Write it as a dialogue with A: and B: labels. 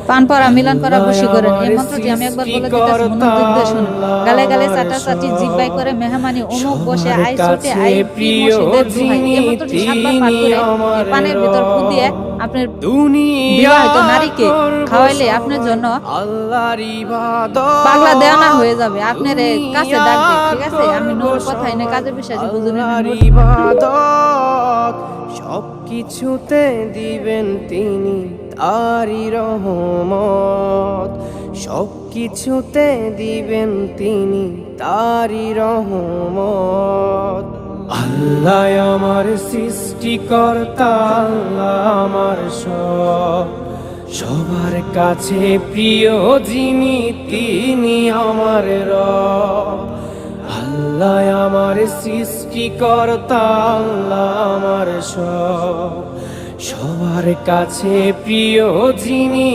A: পান পরা মিলন করা বশী করেন। এই মন্ত্রটি আমি একবার বলে দিতেছি, মনোযোগ দিয়ে শুনুন। গালে গালে চাটাচাটি জিব্বাই করে মেহমানি, অমুক বসে আই ছুটে আই পি মসজিদের দোহাই। এই মন্ত্রটি 7 বার পাঠ করে এই পানের ভিতর ফু দিয়ে আপনার বিবাহিত নারীকে খাওয়াইলে আপনার জন্য পাগলা দেওয়ানা হয়ে যাবে, আপনার কাছে ডাকবে। ঠিক আছে, আমি নূর কথা এনে কাজে বিশ্বাসী বুঝুন।
B: সব কিছুতে দিবেন তিনি তারি রহমত, সব কিছুতে দিবেন তিনি তারি রহমত। আল্লাহ আমার সৃষ্টিকর্তা, আল্লাহ আমার সব, সবার কাছে প্রিয় যিনি তিনি আমার রব। আল্লাহ আমার সৃষ্টিকর্তা, আল্লাহ আমার সব, সবার কাছে প্রিয় যিনি